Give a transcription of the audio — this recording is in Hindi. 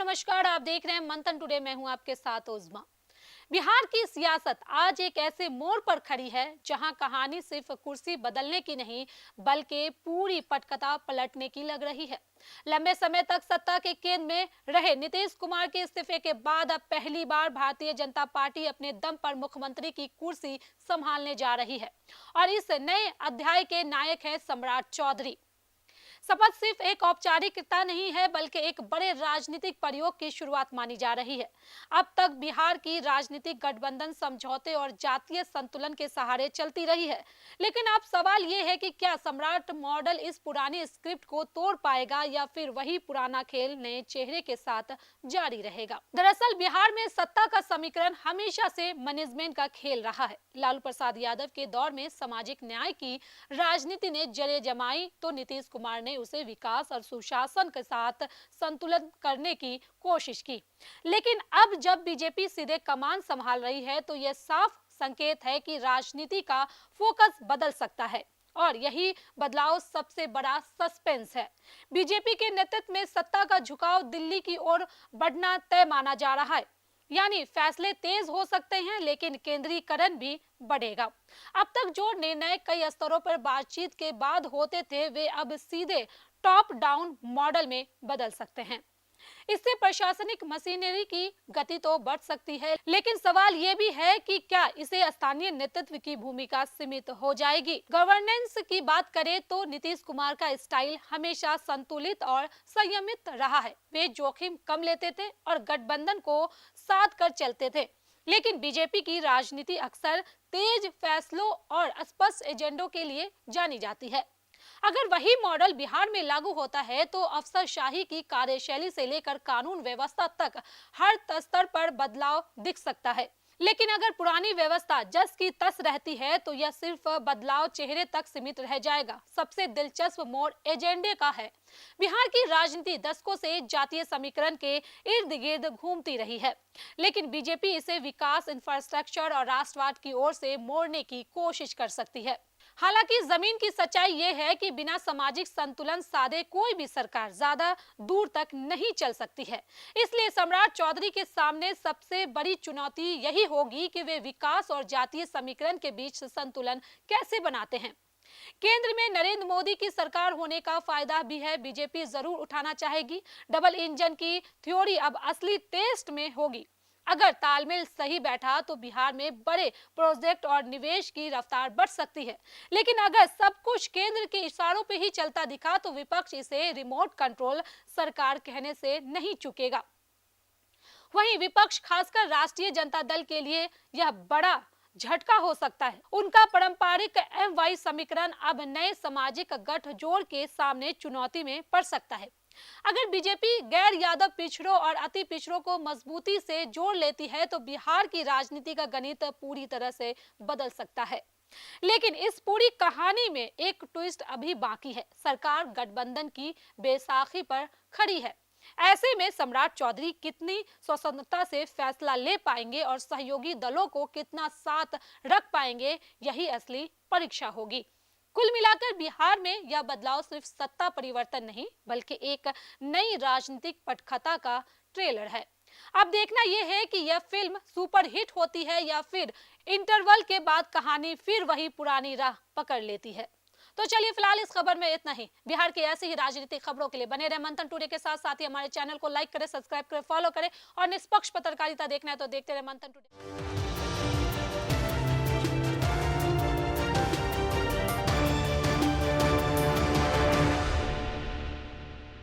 नमस्कार, आप देख रहे हैं मंथन टुडे। मैं हूं आपके साथ उज़मा। बिहार की सियासत आज एक ऐसे मोड़ पर खड़ी है जहां कहानी सिर्फ कुर्सी बदलने की नहीं बल्कि पूरी पटकथा पलटने की लग रही है। लंबे समय तक सत्ता के केंद्र में रहे नीतीश कुमार के इस्तीफे के बाद अब पहली बार भारतीय जनता पार्टी अपने दम पर मुख्यमंत्री की कुर्सी संभालने जा रही है और इस नए अध्याय के नायक हैं सम्राट चौधरी। शपथ सिर्फ एक औपचारिकता नहीं है बल्कि एक बड़े राजनीतिक प्रयोग की शुरुआत मानी जा रही है। अब तक बिहार की राजनीतिक गठबंधन समझौते और जातीय संतुलन के सहारे चलती रही है, लेकिन अब सवाल ये है कि क्या सम्राट मॉडल इस पुरानी स्क्रिप्ट को तोड़ पाएगा या फिर वही पुराना खेल नए चेहरे के साथ जारी रहेगा। दरअसल बिहार में सत्ता का समीकरण हमेशा से मैनेजमेंट का खेल रहा है। लालू प्रसाद यादव के दौर में सामाजिक न्याय की राजनीति ने जड़ें जमाई तो नीतीश कुमार ने उसे विकास और सुशासन के साथ संतुलन करने की कोशिश की। लेकिन अब जब बीजेपी सीधे कमान संभाल रही है तो यह साफ संकेत है कि राजनीति का फोकस बदल सकता है और यही बदलाव सबसे बड़ा सस्पेंस है। बीजेपी के नेतृत्व में सत्ता का झुकाव दिल्ली की ओर बढ़ना तय माना जा रहा है, यानी फैसले तेज हो सकते हैं लेकिन केंद्रीकरण भी बढ़ेगा। अब तक जो निर्णय कई स्तरों पर बातचीत के बाद होते थे वे अब सीधे टॉप डाउन मॉडल में बदल सकते हैं। इससे प्रशासनिक मशीनरी की गति तो बढ़ सकती है, लेकिन सवाल ये भी है कि क्या इसे स्थानीय नेतृत्व की भूमिका सीमित हो जाएगी। गवर्नेंस की बात करें तो नीतीश कुमार का स्टाइल हमेशा संतुलित और संयमित रहा है। वे जोखिम कम लेते थे और गठबंधन को साथ कर चलते थे, लेकिन बीजेपी की राजनीति अक्सर तेज फैसलों और स्पष्ट एजेंडों के लिए जानी जाती है। अगर वही मॉडल बिहार में लागू होता है तो अफसरशाही की कार्यशैली से लेकर कानून व्यवस्था तक हर स्तर पर बदलाव दिख सकता है। लेकिन अगर पुरानी व्यवस्था जस की तस रहती है तो यह सिर्फ बदलाव चेहरे तक सीमित रह जाएगा। सबसे दिलचस्प मोड़ एजेंडे का है। बिहार की राजनीति दशकों से जातीय समीकरण के इर्द गिर्द घूमती रही है, लेकिन बीजेपी इसे विकास, इंफ्रास्ट्रक्चर और राष्ट्रवाद की ओर से मोड़ने की कोशिश कर सकती है। हालांकि जमीन की सच्चाई ये है कि बिना सामाजिक संतुलन साधे कोई भी सरकार ज्यादा दूर तक नहीं चल सकती है। इसलिए सम्राट चौधरी के सामने सबसे बड़ी चुनौती यही होगी कि वे विकास और जातीय समीकरण के बीच संतुलन कैसे बनाते हैं। केंद्र में नरेंद्र मोदी की सरकार होने का फायदा भी है। बीजेपी जरूर उठाना चाहेगी। डबल इंजन की थ्योरी अब असली टेस्ट में होगी। अगर तालमेल सही बैठा तो बिहार में बड़े प्रोजेक्ट और निवेश की रफ्तार बढ़ सकती है, लेकिन अगर सब कुछ केंद्र के इशारों पे ही चलता दिखा तो विपक्ष इसे रिमोट कंट्रोल सरकार कहने से नहीं चूकेगा। वहीं विपक्ष, खासकर राष्ट्रीय जनता दल के लिए यह बड़ा झटका हो सकता है। उनका पारंपरिक एम वाई समीकरण अब नए सामाजिक गठजोड़ के सामने चुनौती में पड़ सकता है। अगर बीजेपी गैर यादव पिछड़ों और अति पिछड़ों को मजबूती से जोड़ लेती है तो बिहार की राजनीति का गणित पूरी तरह से बदल सकता है। लेकिन इस पूरी कहानी में एक ट्विस्ट अभी बाकी है। सरकार गठबंधन की बेसाखी पर खड़ी है। ऐसे में सम्राट चौधरी कितनी स्वतंत्रता से फैसला ले पाएंगे और सहयोगी दलों को कितना साथ रख पाएंगे, यही असली परीक्षा होगी। कुल मिलाकर बिहार में यह बदलाव सिर्फ सत्ता परिवर्तन नहीं बल्कि एक नई राजनीतिक पटकथा का ट्रेलर है। अब देखना यह है कि यह फिल्म सुपरहिट होती है या फिर इंटरवल के बाद कहानी फिर वही पुरानी राह पकड़ लेती है। तो चलिए फिलहाल इस खबर में इतना ही। बिहार की ऐसी ही राजनीतिक खबरों के लिए बने रहे मंथन टुडे के साथ। साथ ही हमारे चैनल को लाइक करें, सब्सक्राइब करें, फॉलो करें और निष्पक्ष पत्रकारिता देखना है तो देखते रहे मंथन टुडे।